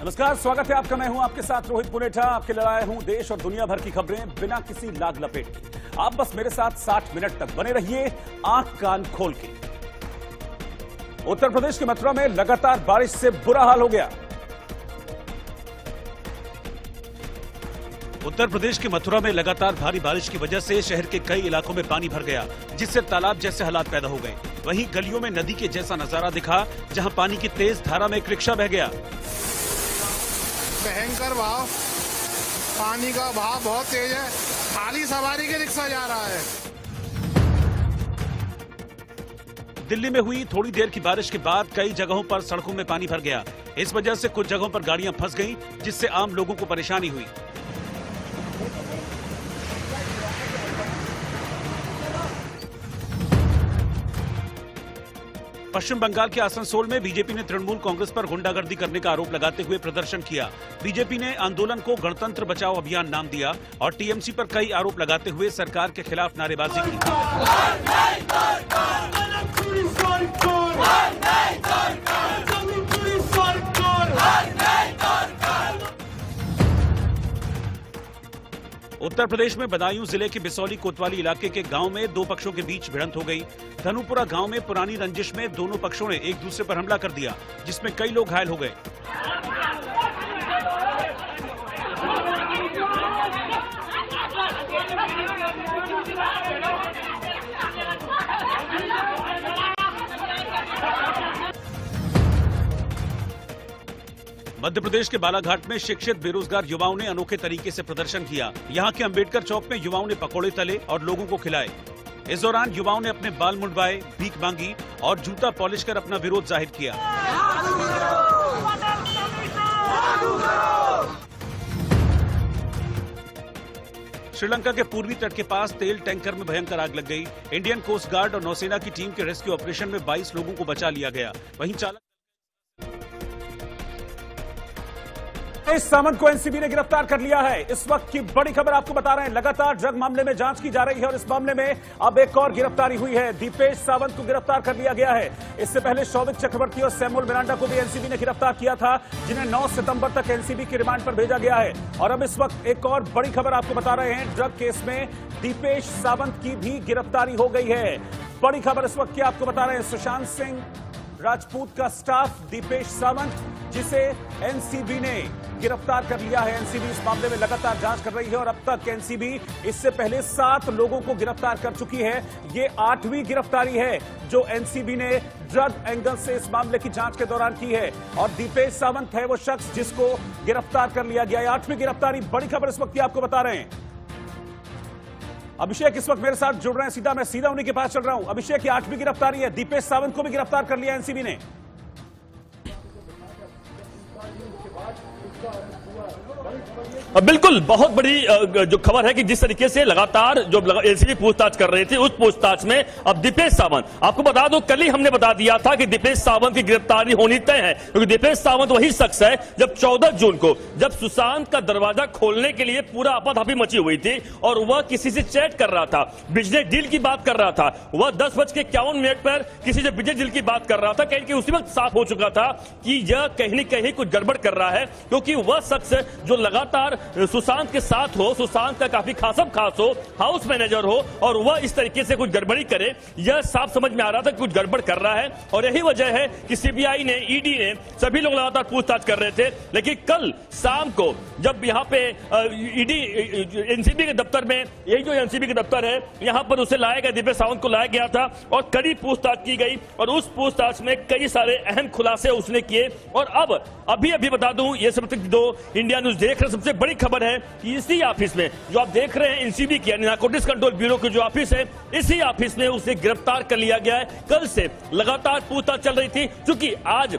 नमस्कार, स्वागत है आपका। मैं हूं आपके साथ रोहित पुनेठा। आपके लिए लाया हूं देश और दुनिया भर की खबरें बिना किसी लाग लपेट के। आप बस मेरे साथ 60 मिनट तक बने रहिए, आंख कान खोल के। उत्तर प्रदेश के मथुरा में लगातार बारिश से बुरा हाल हो गया। उत्तर प्रदेश के मथुरा में लगातार भारी बारिश की वजह से शहर के कई इलाकों में पानी भर गया, जिससे तालाब जैसे हालात पैदा हो गए। वहीं गलियों में नदी के जैसा नजारा दिखा, जहां पानी की तेज धारा में एक रिक्शा बह गया। भयंकर भाव, पानी का भाव बहुत तेज है। खाली सवारी के रिक्शा जा रहा है। दिल्ली में हुई थोड़ी देर की बारिश के बाद कई जगहों पर सड़कों में पानी भर गया। इस वजह से कुछ जगहों पर गाड़ियां फंस गईं, जिससे आम लोगों को परेशानी हुई। पश्चिम बंगाल के आसनसोल में बीजेपी ने तृणमूल कांग्रेस पर गुंडागर्दी करने का आरोप लगाते हुए प्रदर्शन किया। बीजेपी ने आंदोलन को गणतंत्र बचाओ अभियान नाम दिया और टीएमसी पर कई आरोप लगाते हुए सरकार के खिलाफ नारेबाजी की। उत्तर प्रदेश में बदायूं जिले के बिसौली कोतवाली इलाके के गांव में दो पक्षों के बीच भिड़ंत हो गई। धनुपुरा गांव में पुरानी रंजिश में दोनों पक्षों ने एक दूसरे पर हमला कर दिया, जिसमें कई लोग घायल हो गए। मध्य प्रदेश के बालाघाट में शिक्षित बेरोजगार युवाओं ने अनोखे तरीके से प्रदर्शन किया। यहां के अंबेडकर चौक में युवाओं ने पकौड़े तले और लोगों को खिलाए। इस दौरान युवाओं ने अपने बाल मुंडवाए, भीख मांगी और जूता पॉलिश कर अपना विरोध जाहिर किया। श्रीलंका के पूर्वी तट के पास तेल टैंकर में भयंकर आग लग गई। इंडियन कोस्ट गार्ड और नौसेना की टीम के रेस्क्यू ऑपरेशन में 22 लोगों को बचा लिया गया। वहीं चालक दिपेश सावंत को एनसीबी ने गिरफ्तार कर लिया है। इस वक्त की बड़ी खबर आपको बता रहे हैं। लगातार ड्रग मामले में जांच की जा रही है और इस मामले में अब एक और गिरफ्तारी हुई है। दिपेश सावंत को गिरफ्तार कर लिया गया है। इससे पहले शौविक चक्रवर्ती और सैमुअल मिरांडा को भी एनसीबी ने गिरफ्तार किया था, जिन्हें 9 सितंबर तक एनसीबी की रिमांड पर भेजा गया है। और अब इस वक्त एक और बड़ी खबर आपको बता रहे हैं। ड्रग केस में दिपेश सावंत की भी गिरफ्तारी हो गई है। बड़ी खबर इस वक्त की आपको बता रहे हैं। सुशांत सिंह राजपूत का स्टाफ दिपेश सावंत, जिसे एनसीबी ने गिरफ्तार कर लिया है। एनसीबी इस मामले में लगातार जांच कर रही है और अब तक एनसीबी इससे पहले 7 लोगों को गिरफ्तार कर चुकी है। ये 8वीं गिरफ्तारी है जो एनसीबी ने ड्रग एंगल से इस मामले की जांच के दौरान की है। और दिपेश सावंत है वो शख्स जिसको गिरफ्तार कर लिया गया है। 8वीं गिरफ्तारी। बड़ी खबर इस वक्त की आपको बता रहे हैं। अभिषेक इस वक्त मेरे साथ जुड़ रहे हैं। मैं सीधा उन्हीं के पास चल रहा हूं। अभिषेक, ये 8वीं गिरफ्तारी है। दिपेश सावंत को भी गिरफ्तार कर लिया एनसीबी ने। बिल्कुल, बहुत बड़ी जो खबर है कि जिस तरीके से लगातार जो एनसीबी पूछताछ कर रही थी, उस पूछताछ में अब दिपेश सावंत, आपको बता दो कल ही हमने बता दिया था कि दिपेश सावंत की गिरफ्तारी होनी तय है, क्योंकि दिपेश सावंत वही शख्स है जब 14 जून को जब सुशांत का दरवाजा खोलने के लिए पूरा आपाधापी मची हुई थी और वह किसी से चैट कर रहा था, बिजनेस डील की बात कर रहा था। वह 10:51 पर किसी से बिजनेस डील की बात कर रहा था। कहीं उसी वक्त साफ हो चुका था कि यह कहीं न कहीं कुछ गड़बड़ कर रहा है, क्योंकि वह शख्स जो लगातार सुशांत के साथ हो, सुशांत का काफी खास हो, हाउस मैनेजर हो और वह इस तरीके से कुछ गड़बड़ी करे, यह साफ समझ में आ रहा था कि कुछ गड़बड़ कर रहा है। और यही वजह है कि सीबीआई ने, ईडी ने, सभी लोग लगातार पूछताछ कर रहे थे। लेकिन कल शाम को जब यहाँ पे ईडी एनसीबी के दफ्तर में, यही जो एनसीबी के दफ्तर है, यहाँ पर उसे लाया गया, दिपेश सावंत को लाया गया था और कड़ी पूछताछ की गई और उस पूछताछ में कई सारे अहम खुलासे उसने किए। और अब अभी बता दूं, ये सब दो इंडिया न्यूज देख रहे, सबसे बड़ी खबर है कि इसी ऑफिस में जो आप देख रहे हैं एनसीबी की यानी नारकोटिक्स कंट्रोल ब्यूरो की जो ऑफिस है, इसी ऑफिस में उसे गिरफ्तार कर लिया गया है। कल से लगातार पूछताछ चल रही थी, क्योंकि आज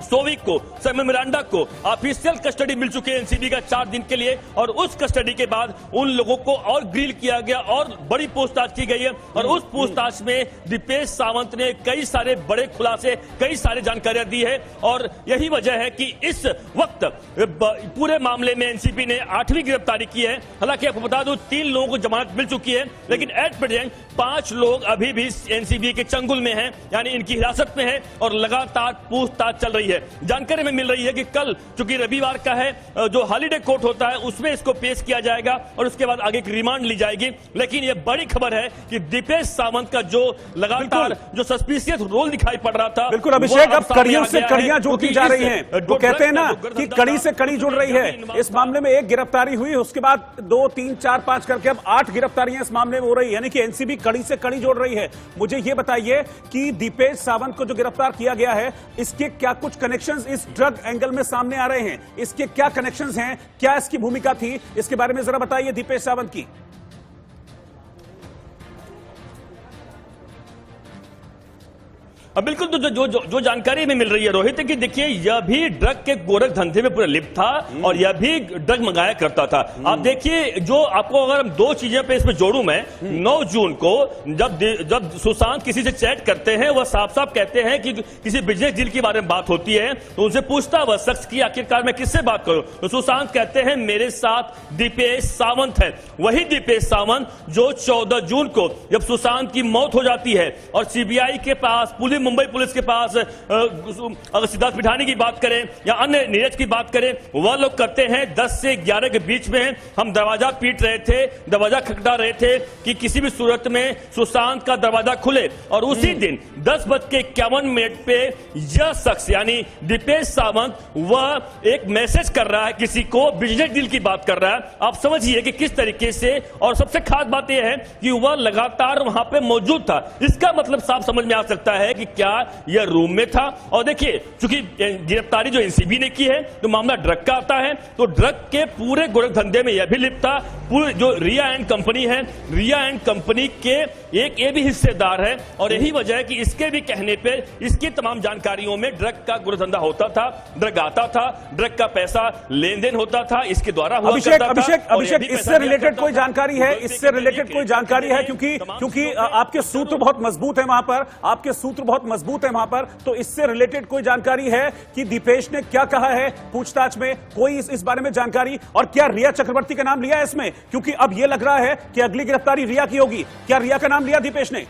शौविक को, सैमुअल मिरांडा को ऑफिशियल कस्टडी मिल चुकी है एनसीबी का 4 दिन के लिए और उस कस्टडी के बाद उन लोगों को और ग्रिल किया गया और बड़ी पूछताछ की गई है। और उस पूछताछ में दिपेश सावंत ने कई सारे बड़े खुलासे, कई सारी जानकारियां दी है और यही वजह है कि इस वक्त पूरे मामले में एनसीबी ने 8वीं गिरफ्तारी की है। हालांकि आपको बता दूं 3 लोगों को जमानत मिल चुकी है, लेकिन एट प्रेजेंट 5 लोग अभी भी एनसीबी के चंगुल में हैं, यानी इनकी हिरासत में है और लगातार पूछताछ चल रही है। जानकारी में मिल रही है कि कल चूंकि रविवार का है, जो हॉलीडे कोर्ट होता है उसमें इसको पेश किया जाएगा और उसके बाद आगे की रिमांड ली जाएगी। लेकिन यह बड़ी खबर है कि दीपेश सावंत का जो लगातार जो सस्पिशियस रोल दिखाई पड़ रहा था, बिल्कुल अभिषेक, अब कड़ियों से कड़ियां जुड़ती जा रही हैं। वो कहते हैं ना कि कड़ी से कड़ी जुड़ रही है। इस मामले में एक गिरफ्तारी हुई, उसके बाद 2, 3, 4, 5 करके अब 8 गिरफ्तारियां इस मामले में हो रही है, यानी कि एनसीबी कड़ी से कड़ी जोड़ रही है। मुझे यह बताइए कि दीपेश सावंत को जो गिरफ्तार किया गया है, इसके क्या कुछ कनेक्शंस इस ड्रग एंगल में सामने आ रहे हैं? इसके क्या कनेक्शंस हैं, क्या इसकी भूमिका थी, इसके बारे में जरा बताइए दीपेश सावंत की। बिल्कुल, तो जो जानकारी में मिल रही है रोहित, कि देखिए यह भी ड्रग के गोरख धंधे में पूरा लिप्त था और यह भी ड्रग मंगाया करता था। आप देखिए, जो आपको अगर हम 2 चीजें पे इसमें जोड़ूं मैं, 9 जून को जब सुशांत किसी से चैट करते हैं, वह साफ साफ कहते हैं कि किसी बिजनेस डील के बारे में बात होती है, तो उनसे पूछता वह शख्स की आखिरकार मैं किससे बात करूं, तो सुशांत कहते हैं मेरे साथ दीपेश सावंत है। वही दीपेश सावंत जो 14 जून को जब सुशांत की मौत हो जाती है और सीबीआई के पास, मुंबई पुलिस के पास, अगर सिद्धार्थ पिठानी की बात करें या अन्य नीरज की बात करें, वह लोग करते हैं 10 से 11 के बीच में हम दरवाजा पीट रहे थे, दरवाजा खटखटा रहे थे कि किसी भी सूरत में सुशांत का दरवाजा खुले। और उसी दिन 10:51 पे यह शख्स यानी दीपेश सावंत वह एक मैसेज कर रहा है, किसी को बिजनेस डील की बात कर रहा है। आप समझिए कि किस तरीके से, और सबसे खास बात यह है कि वह लगातार वहां पे मौजूद था। इसका मतलब साफ समझ में आ सकता है कि क्या यह रूम में था। और देखिए, चूंकि गिरफ्तारी जो एनसीबी ने की है तो मामला ड्रग का आता है, तो ड्रग के पूरे गोरख धंधे में यह भी लिप्त था। पूरे जो रिया एंड कंपनी है, रिया एंड कंपनी के एक ये भी हिस्सेदार है और यही वजह है कि इसके भी कहने पे इसकी तमाम जानकारियों में ड्रग का गोरख धंधा होता था, ड्रग आता था, ड्रग का पैसा लेन देन होता था, इसके द्वारा हुआ करता था। अभिषेक, इससे रिलेटेड कोई जानकारी है? इससे रिलेटेड कोई जानकारी है? क्योंकि आपके सूत्र बहुत मजबूत है वहां पर, आपके सूत्र बहुत मजबूत है वहां पर, तो इससे रिलेटेड कोई जानकारी है कि दीपेश ने क्या कहा है पूछताछ में? कोई इस बारे में जानकारी? और क्या रिया चक्रवर्ती का नाम लिया है इसमें? क्योंकि अब यह लग रहा है कि अगली गिरफ्तारी रिया की होगी। क्या रिया का नाम लिया दीपेश ने?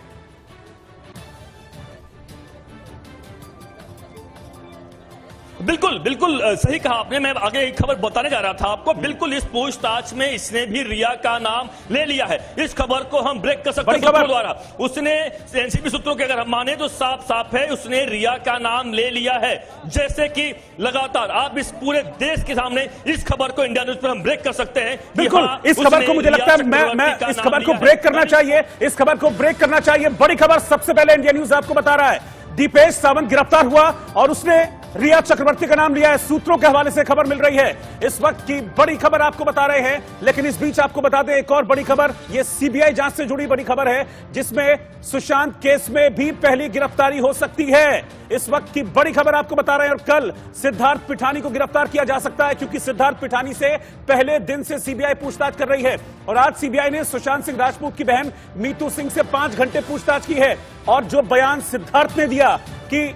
बिल्कुल बिल्कुल सही कहा आपने। मैं आगे एक खबर बताने जा रहा था आपको। बिल्कुल, इस पूछताछ में इसने भी रिया का नाम ले लिया है। इस खबर को हम ब्रेक कर सकते हैं सूत्रों द्वारा। उसने एनसीबी सूत्रों के अगर हम माने तो साफ साफ है, उसने रिया का नाम ले लिया है। जैसे कि लगातार आप इस पूरे देश के सामने इस खबर को इंडिया न्यूज पर हम ब्रेक कर सकते हैं। बिल्कुल, इस खबर को मुझे लगता है मैं इस खबर को ब्रेक करना चाहिए, इस खबर को ब्रेक करना चाहिए। बड़ी खबर सबसे पहले इंडिया न्यूज आपको बता रहा है, दीपेश सावंत गिरफ्तार हुआ और उसने रिया चक्रवर्ती का नाम लिया है। सूत्रों के हवाले से खबर मिल रही है, इस वक्त की बड़ी खबर आपको बता रहे हैं। लेकिन इस बीच आपको बता दें एक और बड़ी खबर, यह सीबीआई जांच से जुड़ी बड़ी खबर है, जिसमें सुशांत केस में भी पहली गिरफ्तारी हो सकती है। इस वक्त की बड़ी खबर आपको बता रहे हैं। और कल सिद्धार्थ पिठानी को गिरफ्तार किया जा सकता है, क्योंकि सिद्धार्थ पिठानी से पहले दिन से सीबीआई पूछताछ कर रही है। और आज सीबीआई ने सुशांत सिंह राजपूत की बहन मीतू सिंह से 5 घंटे पूछताछ की है। और जो बयान सिद्धार्थ ने दिया कि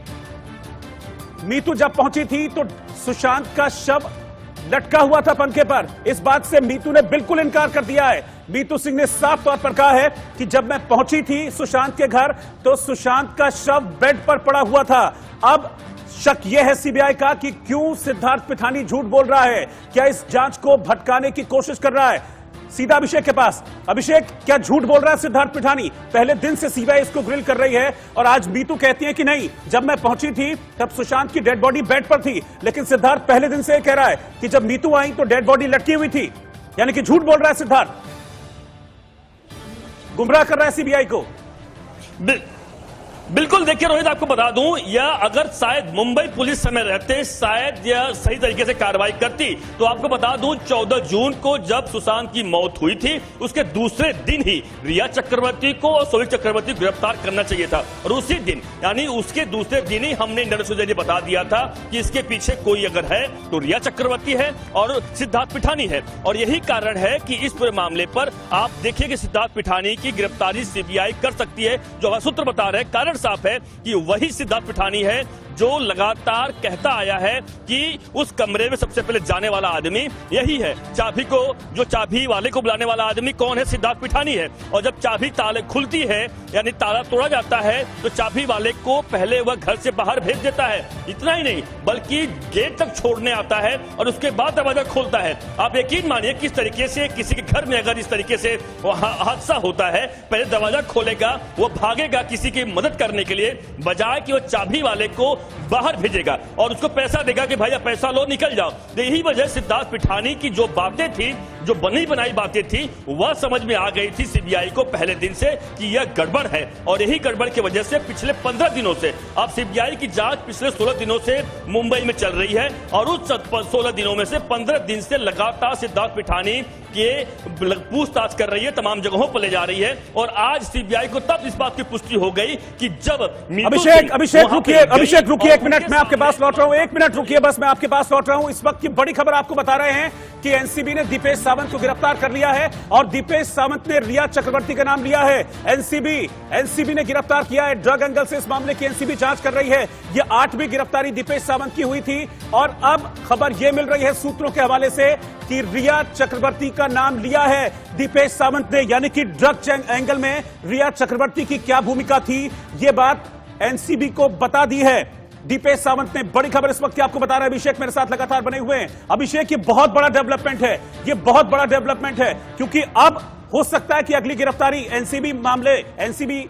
मीतू जब पहुंची थी तो सुशांत का शव लटका हुआ था पंखे पर, इस बात से मीतू ने बिल्कुल इनकार कर दिया है। मीतू सिंह ने साफ तौर पर कहा है कि जब मैं पहुंची थी सुशांत के घर तो सुशांत का शव बेड पर पड़ा हुआ था। अब शक यह है सीबीआई का कि क्यों सिद्धार्थ पिठानी झूठ बोल रहा है, क्या इस जांच को भटकाने की कोशिश कर रहा है। सीधा अभिषेक के पास। अभिषेक, क्या झूठ बोल रहा है सिद्धार्थ पिठानी? पहले दिन से सीबीआई इसको ग्रिल कर रही है और आज मीतू कहती है कि नहीं, जब मैं पहुंची थी तब सुशांत की डेड बॉडी बेड पर थी। लेकिन सिद्धार्थ पहले दिन से कह रहा है कि जब मीतू आई तो डेड बॉडी लटकी हुई थी, यानी कि झूठ बोल रहा है सिद्धार्थ, गुमराह कर रहा है सीबीआई को। बिल्कुल, देखिए रोहित, आपको बता दूं, या अगर शायद मुंबई पुलिस समय रहते शायद यह सही तरीके से कार्रवाई करती। तो आपको बता दूं, 14 जून को जब सुशांत की मौत हुई थी उसके दूसरे दिन ही रिया चक्रवर्ती को और सोनिक चक्रवर्ती को गिरफ्तार करना चाहिए था। और उसी दिन यानी उसके दूसरे दिन ही हमने इंटरनेशनल बता दिया था कि इसके पीछे कोई अगर है तो रिया चक्रवर्ती है और सिद्धार्थ पिठानी है। और यही कारण है कि इस पूरे मामले पर आप देखिए कि सिद्धार्थ पिठानी की गिरफ्तारी सीबीआई कर सकती है, जो सूत्र बता रहे हैं। कारण स्पष्ट साफ है कि वही सिद्धार्थ पिठानी है जो लगातार कहता आया है कि उस कमरे में सबसे पहले जाने वाला आदमी यही है। चाबी को, जो चाबी वाले को बुलाने वाला आदमी कौन है? सिद्धार्थ पिठानी है। और जब चाबी ताले खुलती है यानी ताला तोड़ा जाता है तो चाबी वाले को पहले वह घर से बाहर भेज देता है। इतना ही नहीं बल्कि गेट तक छोड़ने आता है और उसके बाद दरवाजा खोलता है। आप यकीन मानिए किस तरीके से किसी के घर में अगर इस तरीके से हादसा होता है, पहले दरवाजा खोलेगा, वो भागेगा किसी की मदद करने के लिए, बजाय कि वो चाबी वाले को बाहर भेजेगा और उसको पैसा देगा कि भैया पैसा लो निकल जाओ। यही वजह सिद्धार्थ पिठानी की जो बातें थी, जो बनी बनाई बातें थी, वह समझ में आ गई थी सीबीआई को पहले दिन से कि यह गड़बड़ है। और यही गड़बड़ की वजह से पिछले 15 दिनों से, अब सीबीआई की जांच पिछले 16 दिनों से मुंबई में चल रही है और उस 16 दिनों में से 15 दिन से लगातार सिद्धार्थ पिठानी के पूछताछ कर रही है, तमाम जगहों पर ले जा रही है। और आज सीबीआई को तब इस बात की पुष्टि हो गई कि जब अभिषेक रुकिए 1 मिनट, मैं आपके पास लौट रहा हूं। 1 मिनट रुकिए बस, मैं आपके पास लौट रहा हूं। इस वक्त की बड़ी खबर आपको बता रहे हैं कि एनसीबी ने दीपेश सावंत को गिरफ्तार कर लिया है और दीपेश सावंत ने रिया चक्रवर्ती का नाम लिया है। एनसीबी ने गिरफ्तार किया है। ड्रग एंगल से इस मामले की एनसीबी जांच कर रही है। यह 8वीं गिरफ्तारी दीपेश सावंत की हुई थी और अब खबर यह मिल रही है सूत्रों के हवाले से कि रिया चक्रवर्ती का नाम लिया है दीपेश सावंत ने, यानी कि ड्रग एंगल में रिया चक्रवर्ती की क्या भूमिका थी, यह बात एनसीबी को बता दी है। दीपेश सावंत ने बड़ी खबर इस वक्त आपको बता रहे हैं। अभिषेक मेरे साथ लगातार बने हुए हैं। अभिषेक, ये बहुत बड़ा डेवलपमेंट है, ये बहुत बड़ा डेवलपमेंट है क्योंकि अब हो सकता है कि अगली गिरफ्तारी एनसीबी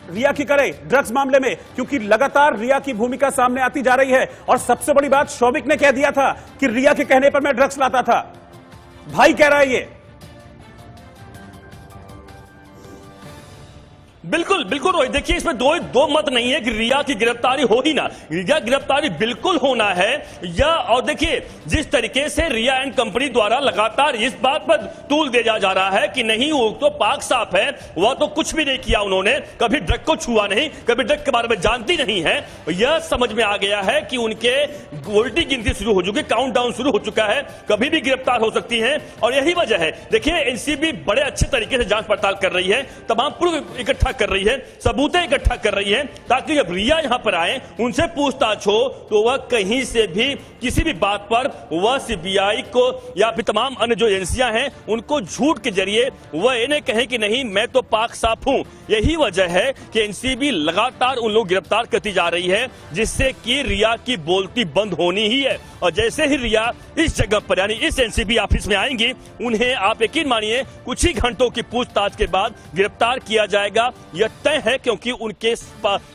रिया की करे ड्रग्स मामले में, क्योंकि लगातार रिया की भूमिका सामने आती जा रही है। और सबसे बड़ी बात, शौविक ने कह दिया था कि रिया के कहने पर मैं ड्रग्स लाता था। भाई कह रहा है ये। बिल्कुल बिल्कुल रोहित, देखिए इसमें दो मत नहीं है कि रिया की गिरफ्तारी हो ही ना, रिया गिरफ्तारी बिल्कुल होना है। या और देखिए जिस तरीके से रिया एंड कंपनी द्वारा लगातार इस बात पर तूल दिया जा रहा है कि नहीं वो तो पाक साफ है, वह तो कुछ भी नहीं किया, उन्होंने कभी ड्रग को छुआ नहीं, कभी ड्रग के बारे में जानती नहीं है। यह समझ में आ गया है कि उनके उल्टी गिनती शुरू हो चुकी, काउंटडाउन शुरू हो चुका है, कभी भी गिरफ्तार हो सकती है। और यही वजह है, देखिए एनसीबी बड़े अच्छे तरीके से जांच पड़ताल कर रही है, तमाम प्रूफ इकट्ठा कर रही है, सबूतें इकट्ठा कर रही है, ताकि जब रिया यहां पर आए, उनसे पूछताछ हो तो वह कहीं से भी किसी भी बात पर वह सीबीआई को या फिर तमाम अन्य जो एजेंसियां हैं उनको झूठ के जरिए वह ये नहीं कहे कि नहीं मैं तो पाक साफ हूं। यही वजह है कि एनसीबी लगातार उन लोग गिरफ्तार करती जा रही है, जिससे कि रिया की बोलती बंद होनी ही है। और जैसे ही रिया इस जगह पर यानी इस एनसीबी ऑफिस में आएंगी, उन्हें आप यकीन मानिए कुछ ही घंटों की पूछताछ के बाद गिरफ्तार किया जाएगा। यह तय है क्योंकि उनके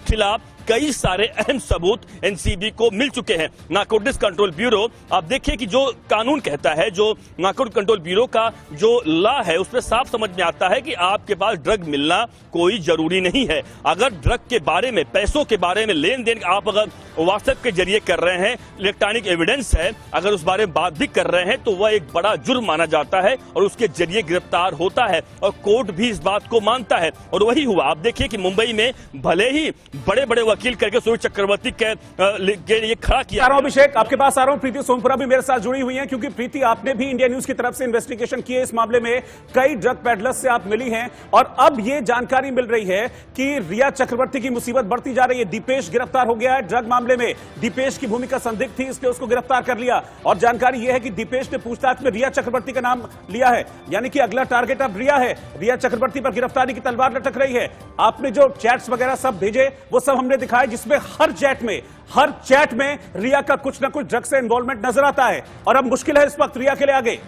खिलाफ कई सारे अहम सबूत एनसीबी को मिल चुके हैं। नारकोटिक्स कंट्रोल ब्यूरो, आप देखिए कि जो कानून कहता है, जो नारकोटिक्स कंट्रोल ब्यूरो का जो लॉ है, उसमें साफ समझ में आता है कि आपके पास ड्रग मिलना कोई जरूरी नहीं है। अगर ड्रग के बारे में, पैसों के बारे में, लेन देन आप अगर व्हाट्सएप के जरिए कर रहे हैं, इलेक्ट्रॉनिक एविडेंस है, अगर उस बारे में बात भी कर रहे हैं तो वह एक बड़ा जुर्म माना जाता है और उसके जरिए गिरफ्तार होता है और कोर्ट भी इस बात को मानता है। और वही हुआ। आप देखिए कि मुंबई में भले ही बड़े बड़े वकील करके शौविक चक्रवर्ती के लिए खड़ा किया। अभिषेक आपके पास आ रहा हूं। प्रीति सोमपुरा भी मेरे साथ जुड़ी हुई हैं, क्योंकि प्रीति आपने भी इंडिया न्यूज की तरफ से इन्वेस्टिगेशन की है इस मामले में, कई ड्रग पेडलर्स से आप मिली हैं और अब यह जानकारी मिल रही है कि रिया चक्रवर्ती की मुसीबत बढ़ती जा रही है। दीपेश गिरफ्तार हो गया है ड्रग मामले में, दीपेश की भूमिका संदिग्ध थी, इसलिए उसको गिरफ्तार कर लिया। और जानकारी यह है कि दीपेश ने पूछताछ में रिया चक्रवर्ती का नाम लिया है, यानी कि अगला टारगेट अब रिया है। रिया चक्रवर्ती पर गिरफ्तारी की तलवार लटक रही है। आपने जो चैट्स वगैरह सब भेजे वो सब हमने दिखाए, जिसमें हर चैट में रिया का कुछ ना कुछ ड्रग से इन्वॉल्वमेंट नजर आता है। और अब मुश्किल है इस वक्त रिया के लिए आगे।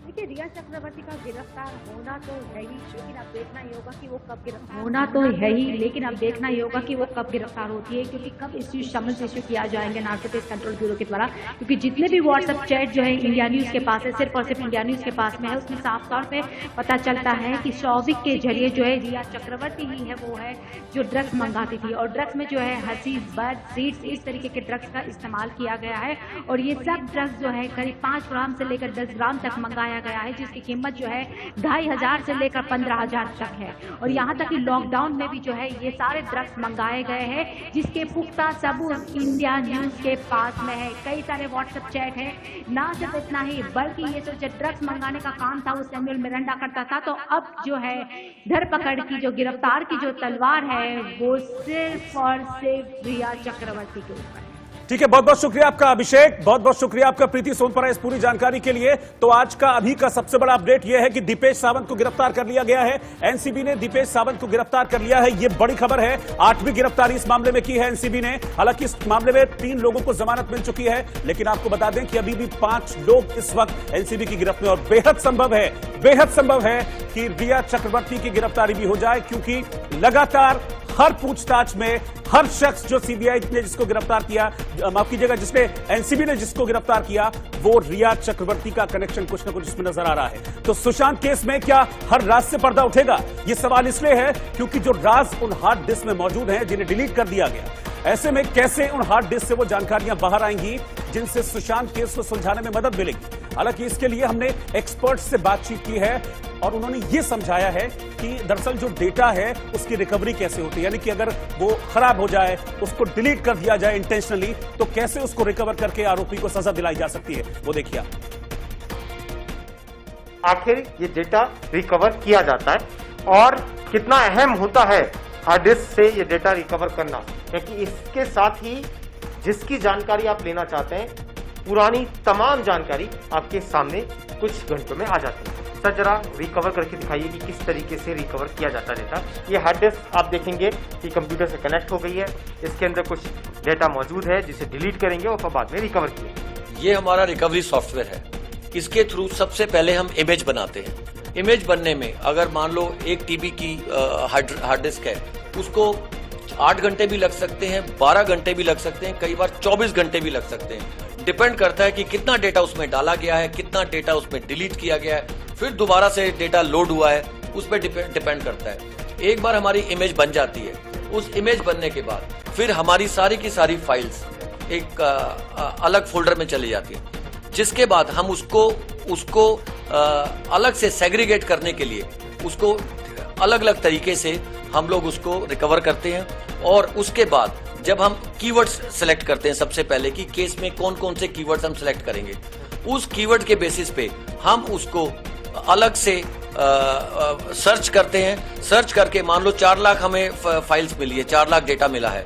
देखिए, रिया चक्रवर्ती का गिरफ्तार होना तो है ही, लेकिन अब देखना ही होगा कि वो कब गिरफ्तार होना तो है ही, लेकिन अब देखना ही होगा कि वो कब गिरफ्तार होती है, क्योंकि कब समन्स इश्यू किया जाएंगे नारकोटिक्स कंट्रोल ब्यूरो के द्वारा। क्योंकि जितने भी व्हाट्सएप चैट जो है इंडिया न्यूज के पास है, सिर्फ और सिर्फ इंडिया न्यूज के पास में है, उसमें साफ तौर पे पता चलता है कि शौविक के जरिए जो है रिया चक्रवर्ती ही है वो है जो ड्रग्स मंगाती थी। और ड्रग्स में जो है हसीज, बर्ड, सीड्स, इस तरीके के ड्रग्स का इस्तेमाल किया गया है। और ये सब ड्रग्स जो है करीब 5 ग्राम से लेकर 10 ग्राम तक मंगाया गया गया है, जिसकी कीमत जो है 2500 से लेकर 15,000 तक है। और यहाँ तक कि लॉकडाउन में भी जो है ये सारे ड्रग्स मंगाए गए हैं, जिसके पुख्ता सबूत इंडिया न्यूज के पास में है। कई सारे व्हाट्सएप चैट है। ना सिर्फ इतना ही, बल्कि ये जो ड्रग्स मंगाने का काम था वो सैमुअल मिरांडा करता था, तो अब जो है धरपकड़ की जो गिरफ्तार की जो तलवार है वो सिर्फ और सिर्फ रिया चक्रवर्ती के ऊपर है। ठीक है, बहुत बहुत शुक्रिया आपका अभिषेक, बहुत बहुत शुक्रिया आपका प्रीति सोनपरा इस पूरी जानकारी के लिए। तो आज का अभी का सबसे बड़ा अपडेट यह है कि दीपेश सावंत को गिरफ्तार कर लिया गया है। एनसीबी ने दीपेश सावंत को गिरफ्तार कर लिया है, यह बड़ी खबर है। 8वीं गिरफ्तारी इस मामले में की है एनसीबी ने। हालांकि इस मामले में 3 लोगों को जमानत मिल चुकी है, लेकिन आपको बता दें कि अभी भी 5 लोग इस वक्त एनसीबी की गिरफ्त में, और बेहद संभव है कि रिया चक्रवर्ती की गिरफ्तारी भी हो जाए, क्योंकि लगातार हर पूछताछ में हर शख्स जो सीबीआई ने जिसको गिरफ्तार किया, माफ कीजिएगा, जिसने एनसीबी ने जिसको गिरफ्तार किया, वो रिया चक्रवर्ती का कनेक्शन कुछ ना कुछ इसमें नजर आ रहा है। तो सुशांत केस में क्या हर राज से पर्दा उठेगा? ये सवाल इसलिए है क्योंकि जो राज उन हार्ड डिस्क में मौजूद हैं जिन्हें डिलीट कर दिया गया, ऐसे में कैसे उन हार्ड डिस्क से वो जानकारियां बाहर आएंगी जिनसे सुशांत केस को सुलझाने में मदद मिलेगी। हालांकि इसके लिए हमने एक्सपर्ट्स से बातचीत की है और उन्होंने ये समझाया है कि दरअसल जो डेटा है उसकी रिकवरी कैसे होती है, यानी कि अगर वो खराब हो जाए, उसको डिलीट कर दिया जाए इंटेंशनली, तो कैसे उसको रिकवर करके आरोपी को सजा दिलाई जा सकती है, वो देखिए आप। आखिर ये डेटा रिकवर किया जाता है और कितना अहम होता है हार्ड डिस्क से ये डेटा रिकवर करना, क्योंकि इसके साथ ही जिसकी जानकारी आप लेना चाहते हैं, पुरानी तमाम जानकारी आपके सामने कुछ घंटों में आ जाती है। सर जरा रिकवर करके दिखाइए कि किस तरीके से रिकवर किया जाता है डेटा। ये हार्ड डिस्क आप देखेंगे कि कंप्यूटर से कनेक्ट हो गई है, इसके अंदर कुछ डेटा मौजूद है जिसे डिलीट करेंगे और फिर बाद में रिकवर किए। ये हमारा रिकवरी सॉफ्टवेयर है। इसके थ्रू सबसे पहले हम इमेज बनाते हैं। इमेज बनने में अगर मान लो 1 TB की हार्ड डिस्क है, उसको 8 घंटे भी लग सकते हैं, 12 घंटे भी लग सकते हैं, कई बार 24 घंटे भी लग सकते हैं। डिपेंड करता है कि कितना डेटा उसमें डाला गया है, कितना डेटा उसमें डिलीट किया गया है, फिर दोबारा से डेटा लोड हुआ है, उस पर डिपेंड करता है। एक बार हमारी इमेज बन जाती है, उस इमेज बनने के बाद फिर हमारी सारी की सारी फाइल्स एक अलग फोल्डर में चली जाती है, जिसके बाद हम उसको अलग से सेग्रीगेट करने के लिए उसको अलग अलग तरीके से हम लोग उसको रिकवर करते हैं। और उसके बाद जब हम कीवर्ड्स सेलेक्ट करते हैं, सबसे पहले कि केस में कौन कौन से कीवर्ड्स हम सेलेक्ट करेंगे, उस कीवर्ड के बेसिस पे हम उसको अलग से सर्च करते हैं। सर्च करके मान लो 4 लाख हमें फाइल्स मिली है, 4 लाख डेटा मिला है,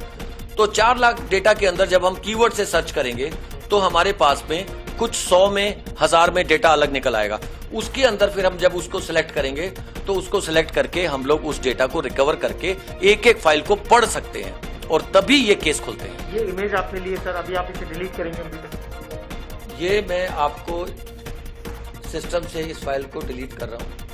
तो 4 लाख डेटा के अंदर जब हम कीवर्ड से सर्च करेंगे तो हमारे पास में कुछ 100 में 1000 में डेटा अलग निकल आएगा। उसके अंदर फिर हम जब उसको सिलेक्ट करेंगे तो उसको सिलेक्ट करके हम लोग उस डेटा को रिकवर करके एक एक फाइल को पढ़ सकते हैं और तभी ये केस खुलते हैं। ये इमेज आपने ली है सर, अभी आप इसे डिलीट करेंगे कंप्यूटर? ये मैं आपको सिस्टम से इस फाइल को डिलीट कर रहा हूँ।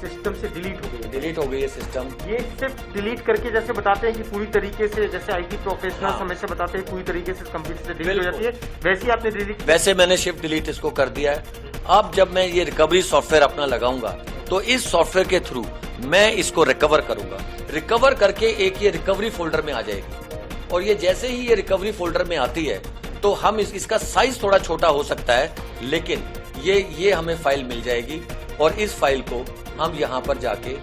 सिस्टम से डिलीट हो गई है सिस्टम। ये सिर्फ डिलीट करके जैसे बताते हैं कि पूरी तरीके से, जैसे IT प्रोफेशनल हमेशा बताते हैं पूरी तरीके से कंप्यूटर से डिलीट हो जाती है, वैसे ही आपने डिलीट? वैसे मैंने शिफ्ट डिलीट इसको कर दिया है। अब जब मैं ये रिकवरी सॉफ्टवेयर अपना लगाऊंगा तो इस सॉफ्टवेयर के थ्रू मैं इसको रिकवर करूंगा। रिकवर करके एक ये रिकवरी फोल्डर में आ जाएगी, और ये जैसे ही ये रिकवरी फोल्डर में आती है तो हम इसका साइज थोड़ा छोटा हो सकता है, लेकिन ये हमें फाइल मिल जाएगी और इस फाइल को हम यहाँ पर जाके